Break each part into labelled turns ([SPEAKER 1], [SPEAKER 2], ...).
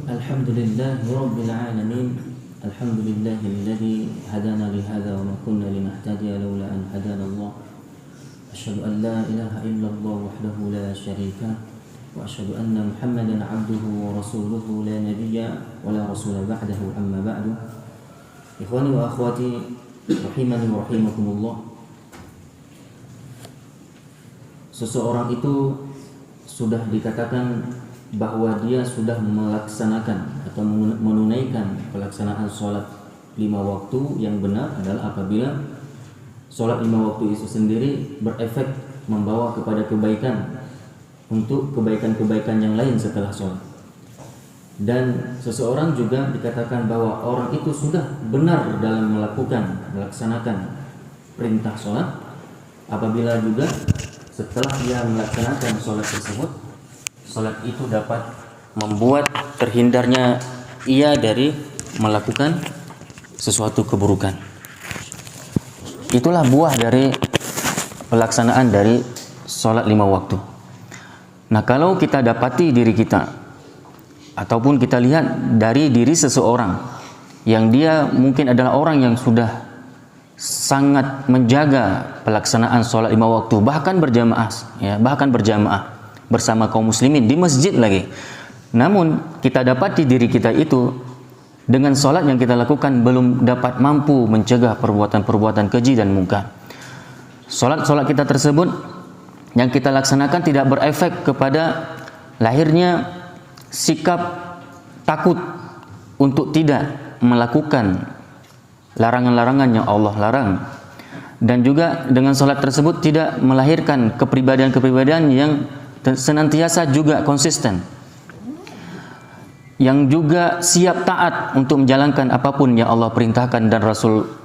[SPEAKER 1] الحمد لله رب العالمين الحمد لله الذي هدانا لهذا وما كنا لنهتدي لولا أن هدانا الله أشهد أن لا إله إلا الله وحده لا شريك له وأشهد أن محمدا عبده ورسوله لا نبي ولا رسول بعده أما بعد إخواني وأخواتي rahimani wa rahimakumullah. Seseorang itu sudah dikatakan bahwa dia sudah melaksanakan atau menunaikan pelaksanaan sholat 5 waktu yang benar adalah apabila sholat 5 waktu itu sendiri berefek membawa kepada kebaikan untuk kebaikan-kebaikan yang lain setelah sholat. Dan seseorang juga dikatakan bahwa orang itu sudah benar dalam melaksanakan perintah sholat apabila juga setelah dia melaksanakan sholat tersebut, sholat itu dapat membuat terhindarnya ia dari melakukan sesuatu keburukan. Itulah buah dari pelaksanaan dari sholat 5 waktu. Nah, kalau kita dapati diri kita ataupun kita lihat dari diri seseorang yang dia mungkin adalah orang yang sudah sangat menjaga pelaksanaan sholat 5 waktu, bahkan berjamaah bersama kaum muslimin di masjid lagi. Namun kita dapati diri kita itu dengan sholat yang kita lakukan belum dapat mampu mencegah perbuatan-perbuatan keji dan mungkar. Sholat kita tersebut yang kita laksanakan tidak berefek kepada lahirnya sikap takut untuk tidak melakukan larangan-larangan yang Allah larang, dan juga dengan salat tersebut tidak melahirkan kepribadian-kepribadian yang senantiasa juga konsisten, yang juga siap taat untuk menjalankan apapun yang Allah perintahkan dan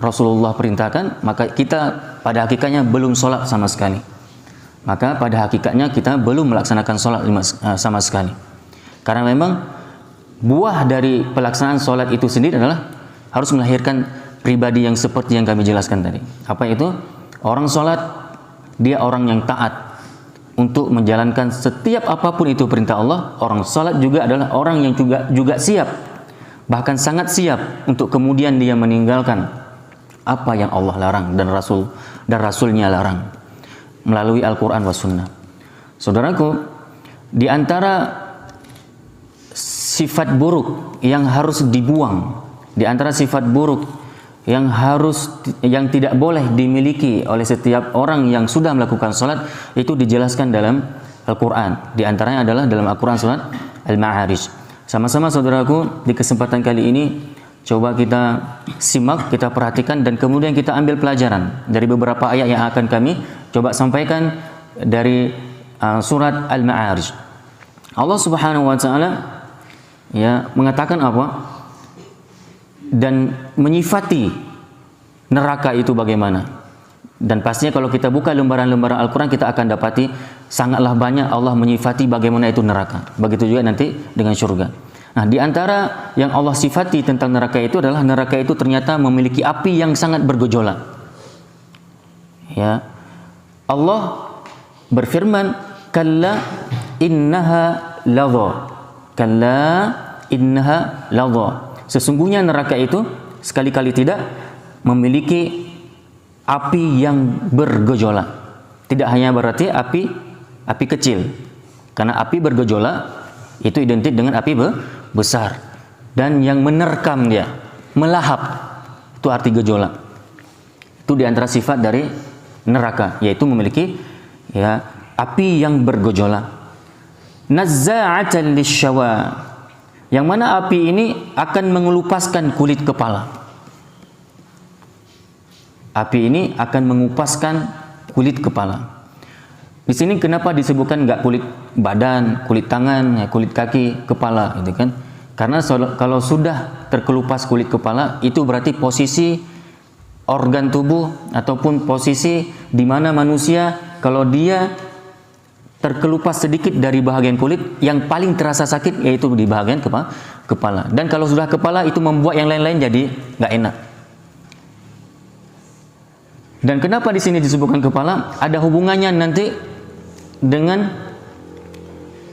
[SPEAKER 1] Rasulullah perintahkan. Maka kita pada hakikatnya belum salat sama sekali. Maka pada hakikatnya kita belum melaksanakan salat sama sekali. Karena memang buah dari pelaksanaan sholat itu sendiri adalah harus melahirkan pribadi yang seperti yang kami jelaskan tadi. Apa itu? Orang sholat, dia orang yang taat untuk menjalankan setiap apapun itu perintah Allah. Orang sholat juga adalah orang yang juga siap, bahkan sangat siap untuk kemudian dia meninggalkan apa yang Allah larang dan Rasulnya larang melalui Al-Quran wa Sunnah. Saudaraku, di antara sifat buruk yang harus dibuang, di antara sifat buruk yang tidak boleh dimiliki oleh setiap orang yang sudah melakukan salat, itu dijelaskan dalam Al-Quran. Di antaranya adalah dalam Al-Quran surat Al-Ma'arij. Sama-sama saudaraku, di kesempatan kali ini coba kita simak, kita perhatikan, dan kemudian kita ambil pelajaran dari beberapa ayat yang akan kami coba sampaikan dari surat Al-Ma'arij. Allah Subhanahu wa taala mengatakan apa? Dan menyifati neraka itu bagaimana. Dan pastinya kalau kita buka lembaran-lembaran Al-Quran, kita akan dapati sangatlah banyak Allah menyifati bagaimana itu neraka. Begitu juga nanti dengan surga. Nah, di antara yang Allah sifati tentang neraka itu adalah neraka itu ternyata memiliki api yang sangat bergejolak. Allah berfirman, "Kalla innaha ladha." Kalla innaha ladha. Sesungguhnya neraka itu sekali-kali tidak memiliki api yang bergejolak. Tidak hanya berarti api kecil. Karena api bergejolak itu identik dengan api besar. Dan yang menerkam dia, melahap, itu arti gejolak. Itu diantara sifat dari neraka, yaitu memiliki api yang bergejolak. Nazza'atan lisyawa, yang mana api ini akan mengelupaskan kulit kepala. Api ini akan mengupaskan kulit kepala. Di sini kenapa disebutkan nggak kulit badan, kulit tangan, kulit kaki, kepala, gitu kan? Karena kalau sudah terkelupas kulit kepala, itu berarti posisi organ tubuh ataupun posisi di mana manusia kalau dia terkelupas sedikit dari bahagian kulit, yang paling terasa sakit yaitu di bahagian kepala. Dan kalau sudah kepala, itu membuat yang lain-lain jadi nggak enak. Dan kenapa di sini disebutkan kepala? Ada hubungannya nanti dengan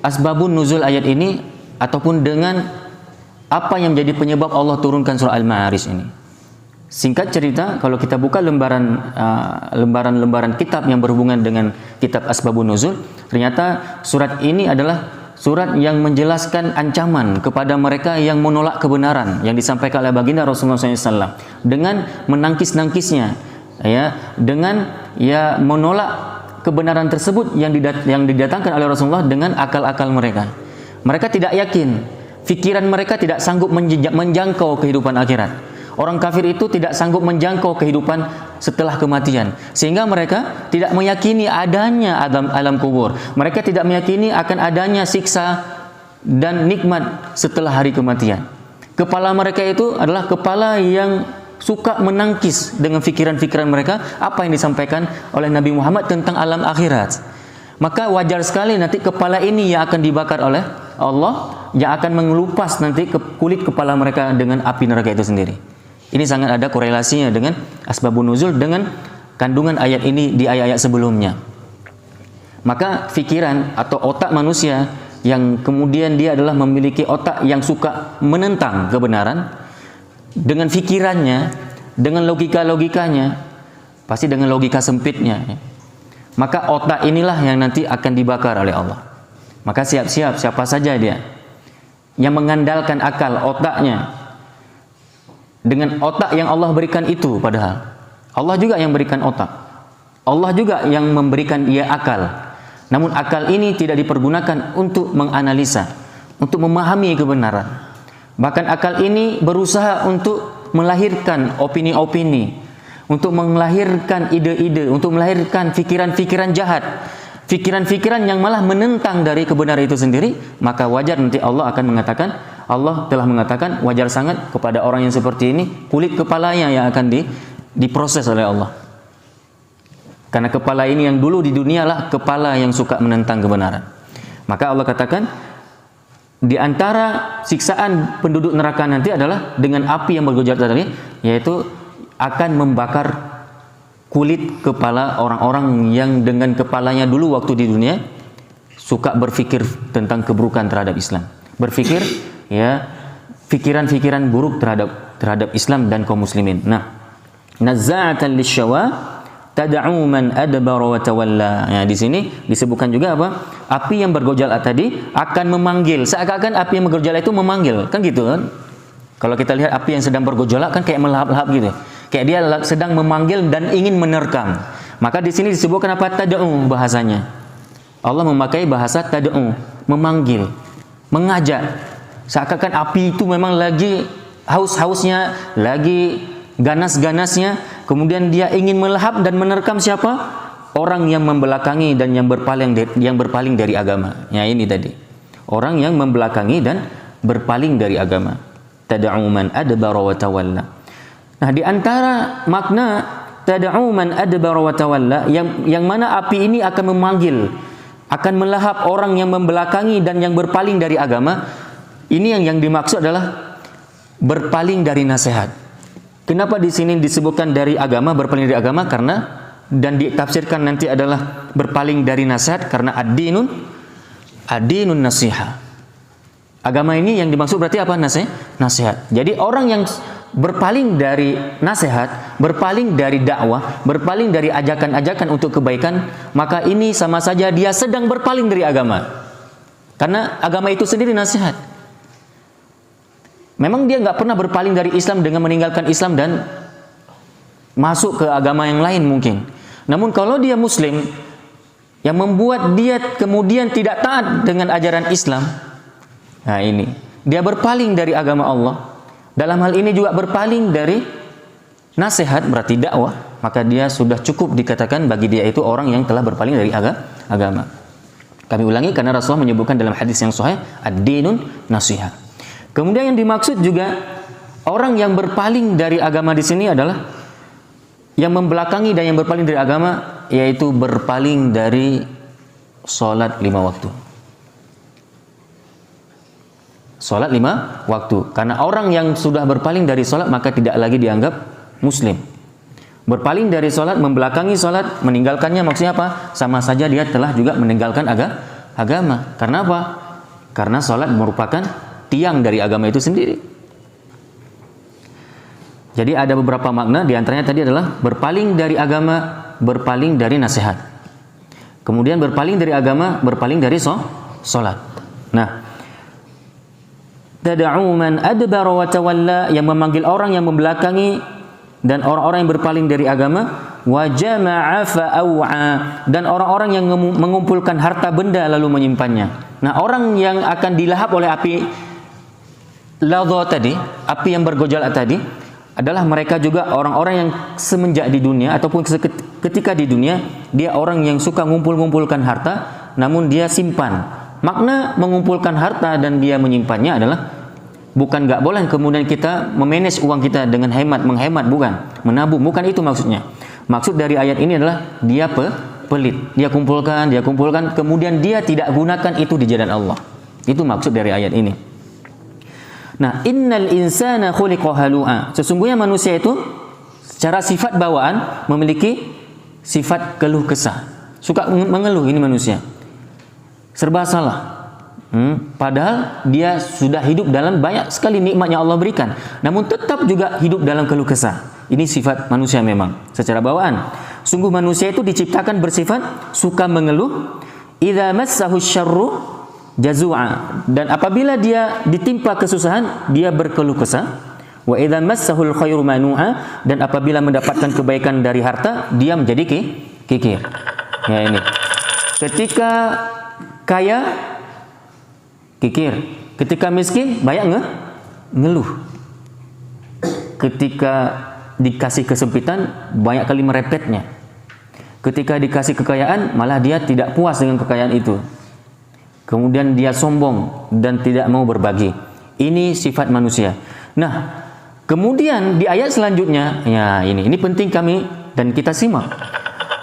[SPEAKER 1] asbabun nuzul ayat ini, ataupun dengan apa yang menjadi penyebab Allah turunkan surah Al-Ma'arij ini? Singkat cerita, kalau kita buka lembaran-lembaran kitab yang berhubungan dengan kitab Asbabun Nuzul, ternyata surat ini adalah surat yang menjelaskan ancaman kepada mereka yang menolak kebenaran yang disampaikan oleh baginda Rasulullah SAW dengan menangkis-nangkisnya, ya, dengan ya menolak kebenaran tersebut yang didatangkan oleh Rasulullah dengan akal-akal mereka. Mereka tidak yakin, pikiran mereka tidak sanggup menjangkau kehidupan akhirat. Orang kafir itu tidak sanggup menjangkau kehidupan setelah kematian, sehingga mereka tidak meyakini adanya alam kubur. Mereka tidak meyakini akan adanya siksa dan nikmat setelah hari kematian. Kepala mereka itu adalah kepala yang suka menangkis dengan pikiran-pikiran mereka apa yang disampaikan oleh Nabi Muhammad tentang alam akhirat. Maka wajar sekali nanti kepala ini yang akan dibakar oleh Allah, yang akan mengelupas nanti kulit kepala mereka dengan api neraka itu sendiri. Ini sangat ada korelasinya dengan asbabun nuzul, dengan kandungan ayat ini di ayat-ayat sebelumnya. Maka pikiran atau otak manusia yang kemudian dia adalah memiliki otak yang suka menentang kebenaran, dengan pikirannya, dengan logika-logikanya, pasti dengan logika sempitnya, maka otak inilah yang nanti akan dibakar oleh Allah. Maka siap-siap siapa saja dia yang mengandalkan akal otaknya, dengan otak yang Allah berikan itu, padahal Allah juga yang berikan otak, Allah juga yang memberikan dia akal, namun akal ini tidak dipergunakan untuk menganalisa, untuk memahami kebenaran. Bahkan akal ini berusaha untuk melahirkan opini-opini, untuk melahirkan ide-ide, untuk melahirkan pikiran-pikiran jahat, pikiran-pikiran yang malah menentang dari kebenaran itu sendiri. Maka wajar nanti Allah akan mengatakan, Allah telah mengatakan wajar sangat kepada orang yang seperti ini kulit kepalanya yang akan diproses oleh Allah. Karena kepala ini yang dulu di dunia lah kepala yang suka menentang kebenaran. Maka Allah katakan di antara siksaan penduduk neraka nanti adalah dengan api yang bergejolak tadi, yaitu akan membakar kulit kepala orang-orang yang dengan kepalanya dulu waktu di dunia suka berpikir tentang keburukan terhadap Islam, berpikir ya pikiran-pikiran buruk terhadap Islam dan kaum muslimin. Nah, nazza'atan lisyawa tad'u man adbara wa tawalla. Ya, di sini disebutkan juga apa? Api yang bergejolak tadi akan memanggil. Seakan-akan api yang bergejolak itu memanggil, kan gitu kan? Kalau kita lihat api yang sedang bergejolak kan kayak melahap-lahap gitu. Kayak dia sedang memanggil dan ingin menerkam. Maka di sini disebutkan apa? Tad'u bahasanya. Allah memakai bahasa tad'u, memanggil, mengajak. Seakan-akan api itu memang lagi haus-hausnya, lagi ganas-ganasnya, kemudian dia ingin melahap dan menerkam siapa? Orang yang membelakangi dan yang berpaling dari agama. Ya, ini tadi. Orang yang membelakangi dan berpaling dari agama. Tad'u man adbara wa tawalla. Nah, di antara makna tad'u man adbara wa tawalla yang mana api ini akan memanggil, akan melahap orang yang membelakangi dan yang berpaling dari agama. Ini yang dimaksud adalah berpaling dari nasihat. Kenapa di sini disebutkan dari agama, berpaling dari agama? Karena dan ditafsirkan nanti adalah berpaling dari nasihat karena ad-dinun nasiha. Agama ini yang dimaksud berarti apa? Nasihat. Jadi orang yang berpaling dari nasihat, berpaling dari dakwah, berpaling dari ajakan-ajakan untuk kebaikan, maka ini sama saja dia sedang berpaling dari agama. Karena agama itu sendiri nasihat. Memang dia nggak pernah berpaling dari Islam dengan meninggalkan Islam dan masuk ke agama yang lain mungkin. Namun kalau dia Muslim, yang membuat dia kemudian tidak taat dengan ajaran Islam, nah ini dia berpaling dari agama Allah. Dalam hal ini juga berpaling dari nasihat, berarti dakwah. Maka dia sudah cukup dikatakan bagi dia itu orang yang telah berpaling dari agama. Kami ulangi karena Rasulullah menyebutkan dalam hadis yang sahih, ad-dinun nasiha. Kemudian yang dimaksud juga orang yang berpaling dari agama di sini adalah yang membelakangi dan yang berpaling dari agama, yaitu berpaling dari sholat 5 waktu. Sholat 5 waktu. Karena orang yang sudah berpaling dari sholat maka tidak lagi dianggap Muslim. Berpaling dari sholat, membelakangi sholat, meninggalkannya maksudnya apa? Sama saja dia telah juga meninggalkan agama. Karena apa? Karena sholat merupakan
[SPEAKER 2] tiang dari agama itu sendiri. Jadi ada beberapa makna, diantaranya tadi adalah berpaling dari agama, berpaling dari nasihat. Kemudian berpaling dari agama, berpaling dari sholat. Nah, tad'u man adbara wa tawalla, yang memanggil orang yang membelakangi dan orang-orang yang berpaling dari agama, wa jama'a fa'aw'a, dan orang-orang yang mengumpulkan harta benda lalu menyimpannya. Nah, orang yang akan dilahap oleh api ladha tadi, api yang bergejolak tadi, adalah mereka juga orang-orang yang semenjak di dunia ataupun ketika di dunia dia orang yang suka ngumpul-ngumpulkan harta namun dia simpan. Makna mengumpulkan harta dan dia menyimpannya adalah bukan nggak boleh kemudian kita memanage uang kita dengan menghemat, bukan, menabung, bukan itu maksudnya. Maksud dari ayat ini adalah dia pelit, dia kumpulkan, kemudian dia tidak gunakan itu di jalan Allah. Itu maksud dari ayat ini. Nah, innal insana khuliqa halu'a. Sesungguhnya manusia itu secara sifat bawaan memiliki sifat keluh kesah. Suka mengeluh ini manusia. Serba salah. Padahal dia sudah hidup dalam banyak sekali nikmat yang Allah berikan, namun tetap juga hidup dalam keluh kesah. Ini sifat manusia memang secara bawaan. Sungguh manusia itu diciptakan bersifat suka mengeluh. Idza massahu syarru jazua, dan apabila dia ditimpa kesusahan dia berkeluh kesah. Wa idza massahul khairu manu'a, dan apabila mendapatkan kebaikan dari harta dia menjadi kikir. Ya, ini ketika kaya kikir, ketika miskin banyak ngeluh, ketika dikasih kesempitan banyak kali merepetnya, ketika dikasih kekayaan malah dia tidak puas dengan kekayaan itu. Kemudian dia sombong dan tidak mau berbagi. Ini sifat manusia. Nah, kemudian di ayat selanjutnya, ya ini penting kami dan kita simak.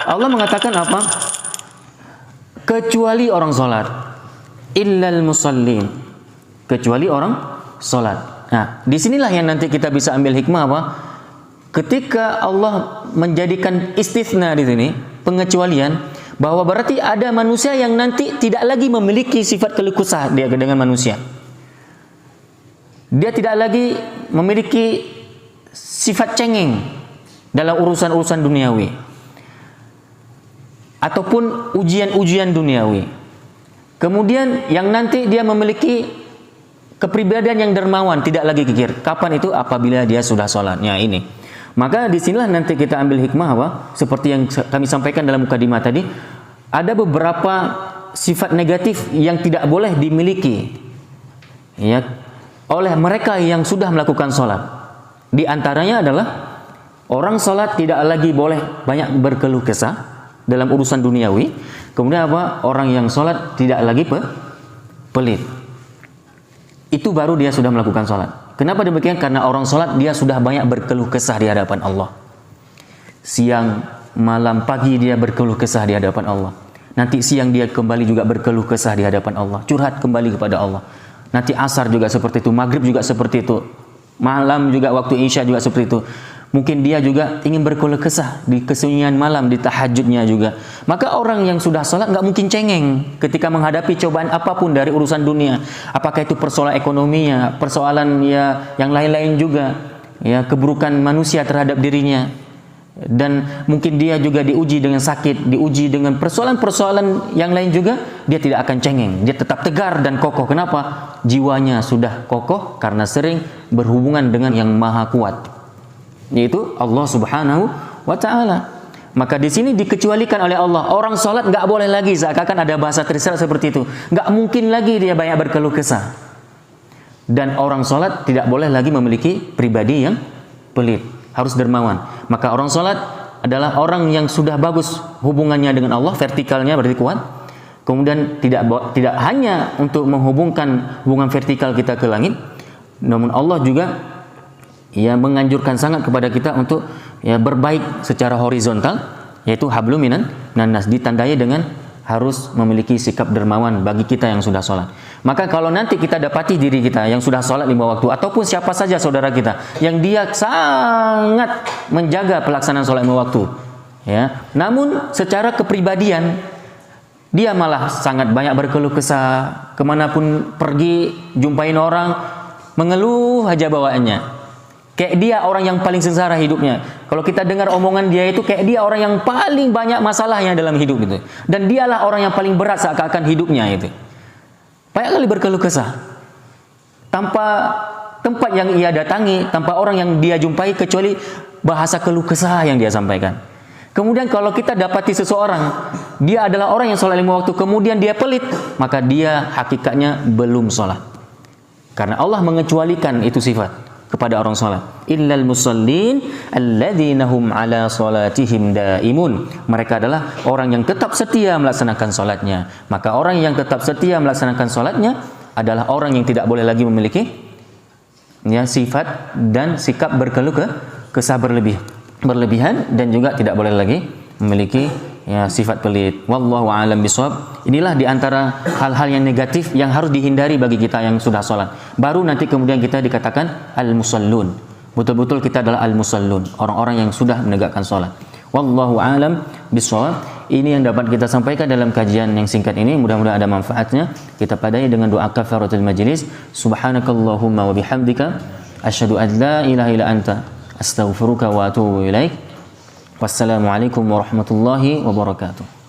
[SPEAKER 2] Allah mengatakan apa? Kecuali orang salat, illal musallin. Kecuali orang salat. Nah, disinilah yang nanti kita bisa ambil hikmah apa? Ketika Allah menjadikan istitsna di sini, pengecualian, bahwa berarti ada manusia yang nanti tidak lagi memiliki sifat keluh kesah dia dengan manusia. Dia tidak lagi memiliki sifat cengeng dalam urusan-urusan duniawi ataupun ujian-ujian duniawi. Kemudian yang nanti dia memiliki kepribadian yang dermawan, tidak lagi kikir. Kapan itu? Apabila dia sudah sholatnya ini. Maka disinilah nanti kita ambil hikmah apa? Seperti yang kami sampaikan dalam mukadimah tadi, ada beberapa sifat negatif yang tidak boleh dimiliki ya oleh mereka yang sudah melakukan sholat. Di antaranya adalah orang sholat tidak lagi boleh banyak berkeluh kesah dalam urusan duniawi. Kemudian apa? Orang yang sholat tidak lagi pelit. Itu baru dia sudah melakukan sholat. Kenapa demikian? Karena orang sholat dia sudah banyak berkeluh kesah di hadapan Allah. Siang, malam, pagi dia berkeluh kesah di hadapan Allah. Nanti siang dia kembali juga berkeluh kesah di hadapan Allah. Curhat kembali kepada Allah. Nanti asar juga seperti itu, maghrib juga seperti itu, malam juga waktu isya juga seperti itu. Mungkin dia juga ingin berkeluh kesah di kesunyian malam, di tahajudnya juga. Maka orang yang sudah sholat nggak mungkin cengeng ketika menghadapi cobaan apapun dari urusan dunia. Apakah itu persoalan ekonominya, persoalan ya yang lain-lain juga, ya keburukan manusia terhadap dirinya. Dan mungkin dia juga diuji dengan sakit, diuji dengan persoalan-persoalan yang lain juga, dia tidak akan cengeng. Dia tetap tegar dan kokoh. Kenapa? Jiwanya sudah kokoh karena sering berhubungan dengan yang maha kuat, yaitu Allah Subhanahu wa ta'ala. Maka di sini dikecualikan oleh Allah. Orang sholat nggak boleh lagi, seakan-akan ada bahasa tersirat seperti itu. Nggak mungkin lagi dia banyak berkeluh kesah. Dan orang sholat tidak boleh lagi memiliki pribadi yang pelit, harus dermawan. Maka orang sholat adalah orang yang sudah bagus hubungannya dengan Allah, vertikalnya berarti kuat. Kemudian tidak hanya untuk menghubungkan hubungan vertikal kita ke langit, namun Allah juga ya menganjurkan sangat kepada kita untuk ya berbaik secara horizontal, yaitu hablum minan nas, ditandai dengan harus memiliki sikap dermawan bagi kita yang sudah sholat. Maka kalau nanti kita dapati diri kita yang sudah sholat 5 waktu, ataupun siapa saja saudara kita yang dia sangat menjaga pelaksanaan sholat 5 waktu, ya, namun secara kepribadian Dia malah sangat banyak berkeluh kesah, kemanapun pergi jumpain orang mengeluh aja bawaannya. Kayak dia orang yang paling sengsara hidupnya. Kalau kita dengar omongan dia itu kayak dia orang yang paling banyak masalahnya dalam hidup itu. Dan dialah orang yang paling berat seakan-akan hidupnya itu. Banyak kali berkeluh kesah. Tanpa tempat yang ia datangi, tanpa orang yang dia jumpai kecuali bahasa keluh kesah yang dia sampaikan. Kemudian kalau kita dapati seseorang, dia adalah orang yang sholat 5 waktu, kemudian dia pelit, maka dia hakikatnya belum sholat. Karena Allah mengecualikan itu sifat kepada orang sholat. Illal musallin alladzina hum ala sholatihim daimun. Mereka adalah orang yang tetap setia melaksanakan sholatnya. Maka orang yang tetap setia melaksanakan sholatnya adalah orang yang tidak boleh lagi memiliki sifat dan sikap berkeluh kesah berlebihan dan juga tidak boleh lagi memiliki sifat pelit. Wallahu a'lam bishawab. Inilah diantara hal-hal yang negatif yang harus dihindari bagi kita yang sudah sholat. Baru nanti kemudian kita dikatakan al-musallun. Betul-betul kita adalah al-musallun, orang-orang yang sudah menegakkan sholat. Wallahu a'lam bishawab. Ini yang dapat kita sampaikan dalam kajian yang singkat ini. Mudah-mudahan ada manfaatnya. Kita padai dengan doa kafaratul majlis. Subhanakallahumma wa bihamdika asyhadu an la ilaha illa anta astaghfiruka wa atubu ilaik. Wassalamualaikum warahmatullahi wabarakatuh.